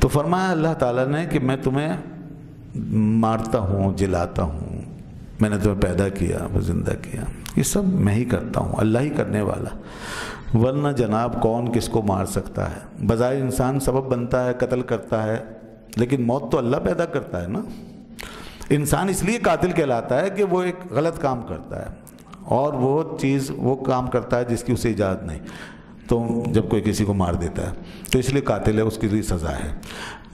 تو فرمایا اللہ تعالیٰ نے کہ میں تمہیں مارتا ہوں، جلاتا ہوں، میں نے تمہیں پیدا کیا، زندہ کیا، یہ سب میں ہی کرتا ہوں، اللہ ہی کرنے والا، ورنہ جناب کون کس کو مار سکتا ہے؟ بظاہر انسان سبب بنتا ہے، قتل کرتا ہے، لیکن موت تو اللہ پیدا کرتا ہے نا۔ انسان اس لیے قاتل کہلاتا ہے کہ وہ ایک غلط کام کرتا ہے، اور وہ کام کرتا ہے جس کی اسے اجازت نہیں، تو جب کوئی کسی کو مار دیتا ہے تو اس لیے قاتل ہے، اس کے لیے سزا ہے،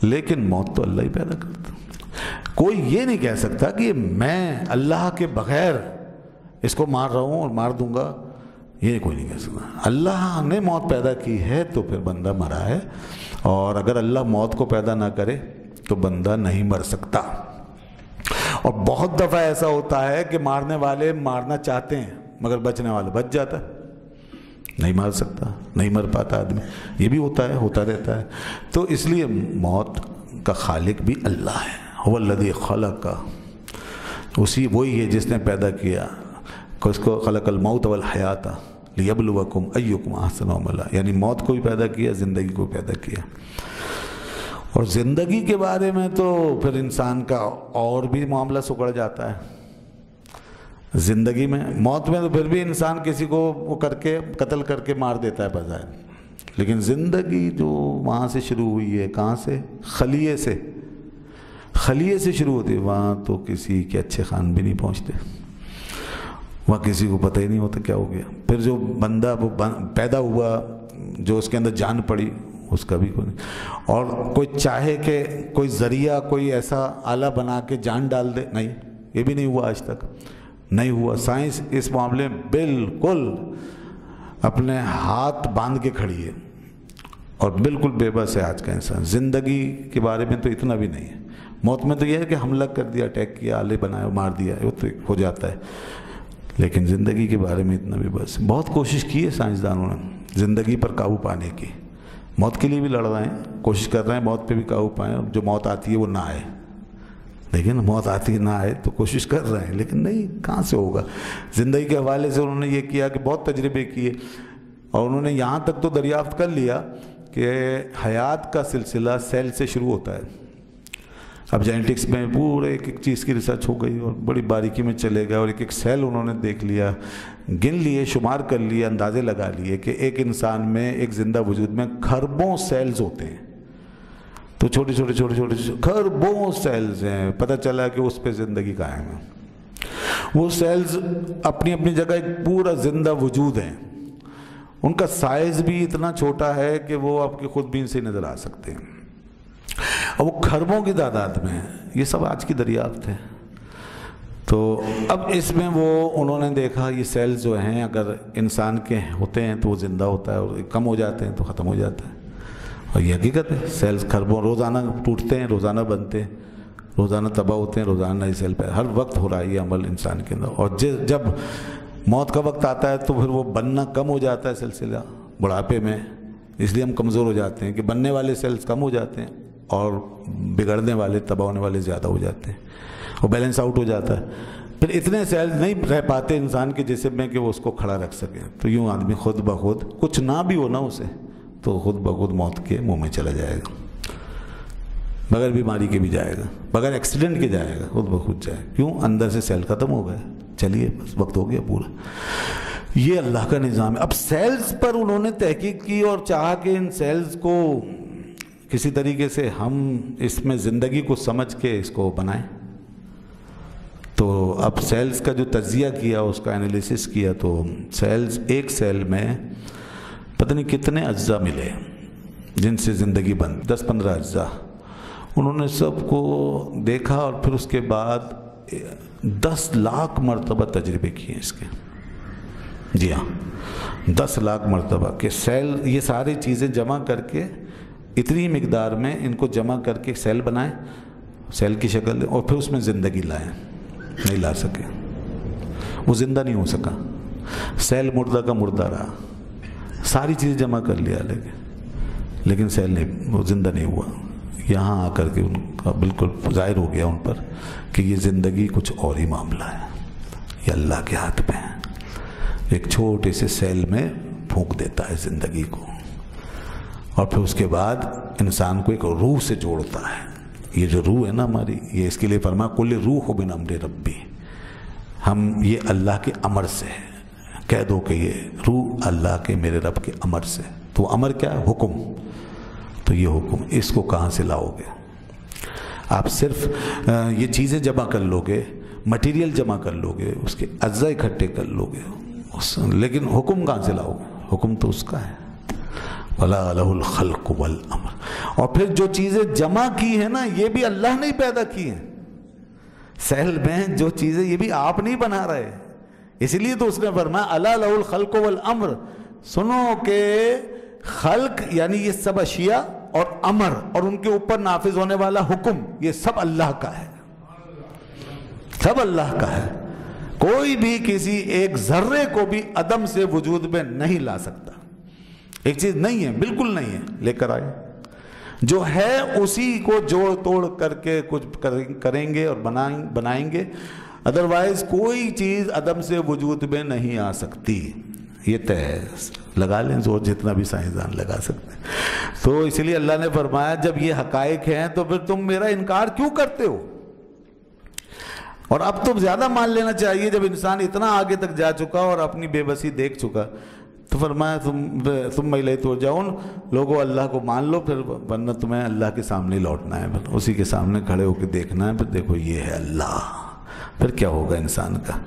لیکن موت تو اللہ ہی پیدا کرتا ہے۔ کوئی یہ نہیں کہہ سکتا کہ میں اللہ کے بغیر اس کو مار رہا ہوں اور مار دوں گا، یہ کوئی نہیں کہہ سکتا۔ اللہ نے موت پیدا کی ہے تو پھر بندہ مرا ہے، اور اگر اللہ موت کو پیدا نہ کرے تو بندہ نہیں مر سکتا۔ اور بہت دفعہ ایسا ہوتا ہے کہ مارنے والے مارنا چاہتے ہیں مگر بچنے والا بچ جاتا ہے، نہیں مار سکتا، نہیں مر پاتا آدمی، یہ بھی ہوتا ہے، ہوتا رہتا ہے۔ تو اس لیے موت کا خالق بھی اللہ ہے، هو الذی خلق، وہی ہے جس نے پیدا کیا، اس کو خلق الموت والحیات لیبلوکم ایکم احسن عملا، یعنی موت کو بھی پیدا کیا، زندگی کو پیدا کیا۔ اور زندگی کے بارے میں تو پھر انسان کا اور بھی معاملہ سکڑ جاتا ہے۔ زندگی میں، موت میں تو پھر بھی انسان کسی کو وہ کر کے قتل کر کے مار دیتا ہے بظاہر، لیکن زندگی جو وہاں سے شروع ہوئی ہے، کہاں سے؟ خلیے سے شروع ہوتی ہے، وہاں تو کسی کے اچھے خان بھی نہیں پہنچتے، وہاں کسی کو پتہ ہی نہیں ہوتا کیا ہو گیا۔ پھر جو بندہ وہ پیدا ہوا، جو اس کے اندر جان پڑی، اس کا بھی کوئی نہیں۔ اور کوئی چاہے کہ کوئی ذریعہ، کوئی ایسا آلہ بنا کے جان ڈال دے، نہیں، یہ بھی نہیں ہوا، آج تک نہیں ہوا۔ سائنس اس معاملے میں بالکل اپنے ہاتھ باندھ کے کھڑی ہے اور بالکل بے بس ہے آج کا انسان۔ زندگی کے بارے میں تو اتنا بھی نہیں ہے۔ موت میں تو یہ ہے کہ حملہ کر دیا، اٹیک کیا، آلے بنایا، مار دیا، وہ تو ہو جاتا ہے، لیکن زندگی کے بارے میں اتنا بھی بس۔ بہت کوشش کی ہے سائنسدانوں نے زندگی پر قابو پانے کی، موت کے لیے بھی لڑ رہے ہیں، کوشش کر رہے ہیں موت پہ بھی قابو پائیں، اور جو موت آتی ہے وہ نہ آئے، لیکن موت آتی نہ آئے تو کوشش کر رہے ہیں، لیکن نہیں، کہاں سے ہوگا۔ زندگی کے حوالے سے انہوں نے یہ کیا کہ بہت تجربے کیے، اور انہوں نے یہاں تک تو دریافت کر لیا کہ حیات کا سلسلہ سیل سے شروع ہوتا ہے۔ اب جینیٹکس میں پورے ایک ایک چیز کی ریسرچ ہو گئی اور بڑی باریکی میں چلے گئے، اور ایک ایک سیل انہوں نے دیکھ لیا، گن لیے، شمار کر لیے، اندازے لگا لیے کہ ایک انسان میں، ایک زندہ وجود میں خربوں سیلز ہوتے ہیں، تو چھوٹے چھوٹے خربوں سیلز ہیں۔ پتہ چلا کہ اس پہ زندگی قائم ہے۔ وہ سیلز اپنی اپنی جگہ ایک پورا زندہ وجود ہیں، ان کا سائز بھی اتنا چھوٹا ہے کہ وہ آپ کی خودبین سے نظر آ سکتے ہیں، اور وہ خربوں کی تعداد میں ہے۔ یہ سب آج کی دریافت ہے۔ تو اب اس میں انہوں نے دیکھا یہ سیلز جو ہیں اگر انسان کے ہوتے ہیں تو وہ زندہ ہوتا ہے، اور کم ہو جاتے ہیں تو ختم ہو جاتا ہے، اور یہ حقیقت ہے۔ سیلز خربوں روزانہ ٹوٹتے ہیں، روزانہ بنتے ہیں، روزانہ تباہ ہوتے ہیں، روزانہ نئی سیل پہ ہر وقت ہو رہا ہے یہ عمل انسان کے اندر۔ اور جب موت کا وقت آتا ہے تو پھر وہ بننا کم ہو جاتا ہے سلسلہ بڑھاپے میں، اس لیے ہم کمزور ہو جاتے ہیں کہ بننے والے سیلز کم ہو جاتے ہیں اور بگڑنے والے، تباہ ہونے والے زیادہ ہو جاتے ہیں، وہ بیلنس آؤٹ ہو جاتا ہے۔ پھر اتنے سیلز نہیں رہ پاتے انسان کے جسم میں کہ وہ اس کو کھڑا رکھ سکے، تو یوں آدمی خود بخود، کچھ نہ بھی ہونا اسے، تو خود بخود موت کے منہ میں چلا جائے گا، بغیر بیماری کے بھی جائے گا، بغیر ایکسیڈنٹ کے جائے گا، خود بخود جائے گا۔ کیوں؟ اندر سے سیل ختم ہو گئے، چلیے بس وقت ہو گیا پورا۔ یہ اللہ کا نظام ہے۔ اب سیلز پر انہوں نے تحقیق کی اور چاہا کہ ان سیلز کو کسی طریقے سے ہم اس میں زندگی کو سمجھ کے اس کو بنائیں۔ تو اب سیلز کا جو تجزیہ کیا، اس کا انالیسس کیا، تو سیلز، ایک سیل میں پتہ نہیں کتنے اجزاء ملے جن سے زندگی بن، 10-15 اجزاء۔ انہوں نے سب کو دیکھا اور پھر اس کے بعد 10 لاکھ مرتبہ تجربے کیے اس کے۔ جی ہاں، 10 لاکھ مرتبہ کہ سیل، یہ ساری چیزیں جمع کر کے اتنی مقدار میں ان کو جمع کر کے سیل بنائیں، سیل کی شکل دیں، اور پھر اس میں زندگی لائیں۔ نہیں لا سکے، وہ زندہ نہیں ہو سکا، سیل مردہ کا مردہ رہا، ساری چیزیں جمع کر لیا لیکن سیل نہیں، وہ زندہ نہیں ہوا۔ یہاں آ کر کے ان کا بالکل ظاہر ہو گیا ان پر کہ یہ زندگی کچھ اور ہی معاملہ ہے، یہ اللہ کے ہاتھ میں ہے۔ ایک چھوٹے سے سیل میں پھونک دیتا ہے زندگی کو، اور پھر اس کے بعد انسان کو ایک روح سے جوڑتا ہے. یہ جو روح ہے نا ہماری، یہ اس کے لیے فرمایا کل روح من امر ربی، ہم یہ اللہ کے امر سے ہے. کہہ دو کہ یہ روح اللہ کے میرے رب کے امر سے. تو امر کیا ہے؟ حکم. تو یہ حکم اس کو کہاں سے لاؤ گے؟ آپ صرف یہ چیزیں جمع کر لو گے، مٹیریل جمع کر لو گے، اس کے اجزاء اکٹھے کر لو گے، لیکن حکم کہاں سے لاؤ گے؟ حکم تو اس کا ہے. وَلَا لَهُ الْخَلْقُ وَالْأَمْرُ. اور پھر جو چیزیں جمع کی ہیں نا، یہ بھی اللہ نے پیدا کی ہیں. سیل میں جو چیزیں، یہ بھی آپ نہیں بنا رہے. اس لیے تو اس نے فرمایا اَلَا لَهُ الْخَلْقُ وَالْأَمْرُ. سنو کہ خلق یعنی یہ سب اشیاء اور امر اور ان کے اوپر نافذ ہونے والا حکم، یہ سب اللہ کا ہے. سب اللہ کا ہے. کوئی بھی کسی ایک ذرے کو بھی عدم سے وجود میں نہیں لا سکتا. ایک چیز نہیں ہے، بالکل نہیں ہے، لے کر آئے. جو ہے اسی کو جوڑ توڑ کر کے کچھ کریں گے اور بنائیں گے. ادروائز کوئی چیز عدم سے وجود میں نہیں آ سکتی. یہ طے ہے. لگا لیں زور جتنا بھی سائنسدان لگا سکتے ہیں. تو اس لیے اللہ نے فرمایا جب یہ حقائق ہیں تو پھر تم میرا انکار کیوں کرتے ہو؟ اور اب تو زیادہ مان لینا چاہیے جب انسان اتنا آگے تک جا چکا اور اپنی بے بسی دیکھ چکا. تو فرمایا تم الیہ ترجعون. لوگوں اللہ کو مان لو، پھر ورنہ تمہیں اللہ کے سامنے لوٹنا ہے، اسی کے سامنے کھڑے ہو کے دیکھنا ہے. پھر دیکھو یہ ہے اللہ. پھر کیا ہوگا انسان کا؟